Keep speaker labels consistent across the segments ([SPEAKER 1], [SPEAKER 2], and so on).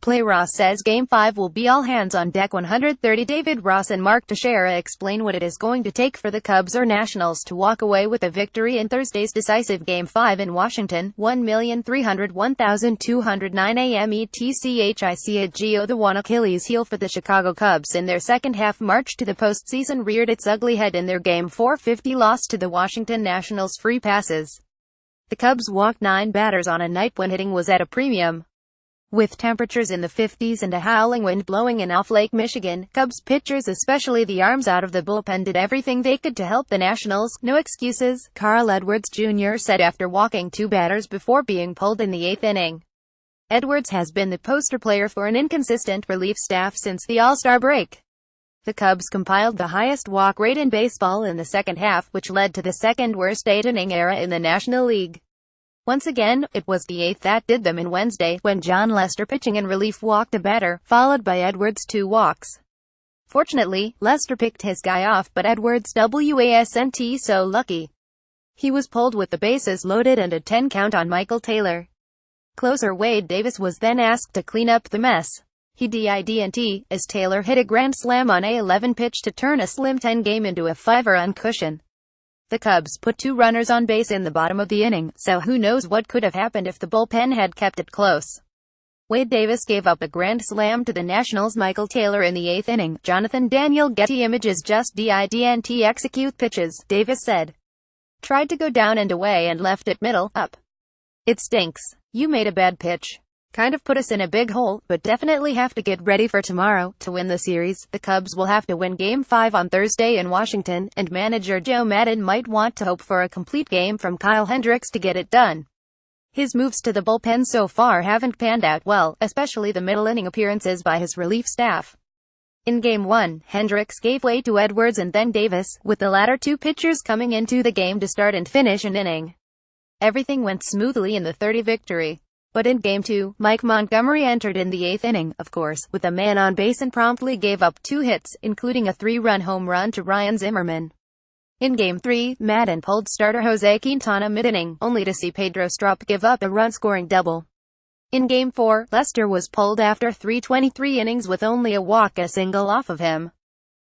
[SPEAKER 1] play-by-play Ross says Game 5 will be all hands on deck. 130 David Ross and Mark Teixeira explain what it is going to take for the Cubs or Nationals to walk away with a victory in Thursday's decisive Game 5 in Washington. 1,301,209 AM ETCHICAGO. The one Achilles heel for the Chicago Cubs in their second-half march to the postseason reared its ugly head in their Game 4 50 loss to the Washington Nationals. Free passes. The Cubs walked 9 batters on a night when hitting was at a premium. With temperatures in the 50s and a howling wind blowing in off Lake Michigan, Cubs pitchers, especially the arms out of the bullpen, did everything they could to help the Nationals. No excuses, Carl Edwards Jr. said after walking 2 batters before being pulled in the 8th inning. Edwards has been the poster player for an inconsistent relief staff since the All-Star break. The Cubs compiled the highest walk rate in baseball in the second half, which led to the second-worst 8-inning era in the National League. Once again, it was the 8th that did them in Wednesday, when John Lester pitching in relief walked a batter, followed by Edwards' 2 walks. Fortunately, Lester picked his guy off, but Edwards wasn't so lucky. He was pulled with the bases loaded and a 10 count on Michael Taylor. Closer Wade Davis was then asked to clean up the mess. He didn't, as Taylor hit a grand slam on a 11 pitch to turn a slim 10 game into a 5-run cushion. The Cubs put 2 runners on base in the bottom of the inning, so who knows what could have happened if the bullpen had kept it close. Wade Davis gave up a grand slam to the Nationals' Michael Taylor in the 8th inning. Jonathan Daniel Getty Images just didn't execute pitches, Davis said. Tried to go down and away and left it middle up. It stinks. You made a bad pitch. Kind of put us in a big hole, but definitely have to get ready for tomorrow. To win the series, the Cubs will have to win Game 5 on Thursday in Washington, and manager Joe Maddon might want to hope for a complete game from Kyle Hendricks to get it done. His moves to the bullpen so far haven't panned out well, especially the middle-inning appearances by his relief staff. In Game 1, Hendricks gave way to Edwards and then Davis, with the latter 2 pitchers coming into the game to start and finish an inning. Everything went smoothly in the 30 victory. But in Game 2, Mike Montgomery entered in the 8th inning, of course, with a man on base and promptly gave up 2 hits, including a 3-run home run to Ryan Zimmerman. In Game 3, Maddon pulled starter Jose Quintana mid-inning, only to see Pedro Strop give up a run-scoring double. In Game 4, Lester was pulled after 323 innings with only a walk and a single off of him.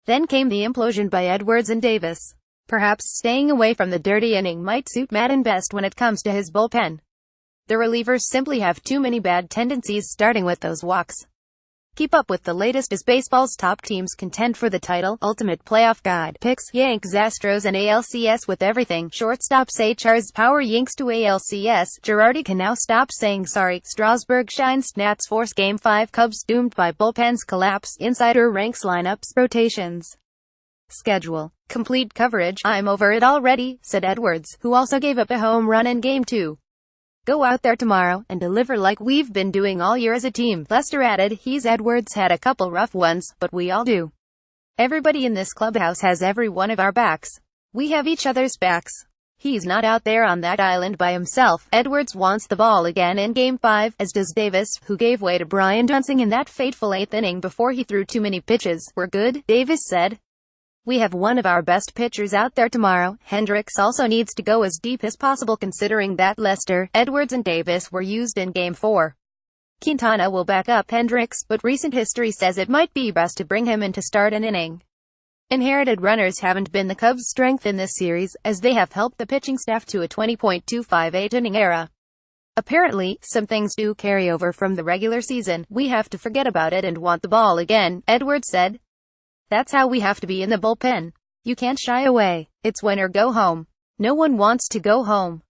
[SPEAKER 1] Then came the implosion by Edwards and Davis. Perhaps staying away from the dirty inning might suit Maddon best when it comes to his bullpen. The relievers simply have too many bad tendencies, starting with those walks. Keep up with the latest as baseball's top teams contend for the title. Ultimate Playoff Guide picks Yanks, Astros and ALCS with everything. Shortstop say Char's power Yanks to ALCS. Girardi can now stop saying sorry. Strasburg shines. Nats force Game 5. Cubs doomed by bullpen's collapse. Insider ranks lineups, rotations, schedule, complete coverage. I'm over it already, said Edwards, who also gave up a home run in Game 2. Go out there tomorrow and deliver like we've been doing all year as a team. Lester added, Edwards had a couple rough ones, but we all do. Everybody in this clubhouse has every one of our backs. We have each other's backs. He's not out there on that island by himself. Edwards wants the ball again in Game 5, as does Davis, who gave way to Brian Dunsing in that fateful 8th inning before he threw too many pitches. We're good, Davis said. We have one of our best pitchers out there tomorrow. Hendricks also needs to go as deep as possible considering that Lester, Edwards and Davis were used in Game 4. Quintana will back up Hendricks, but recent history says it might be best to bring him in to start an inning. Inherited runners haven't been the Cubs' strength in this series, as they have helped the pitching staff to a 20.25 8-inning era. Apparently, some things do carry over from the regular season. We have to forget about it and want the ball again, Edwards said. That's how we have to be in the bullpen. You can't shy away. It's win or go home. No one wants to go home.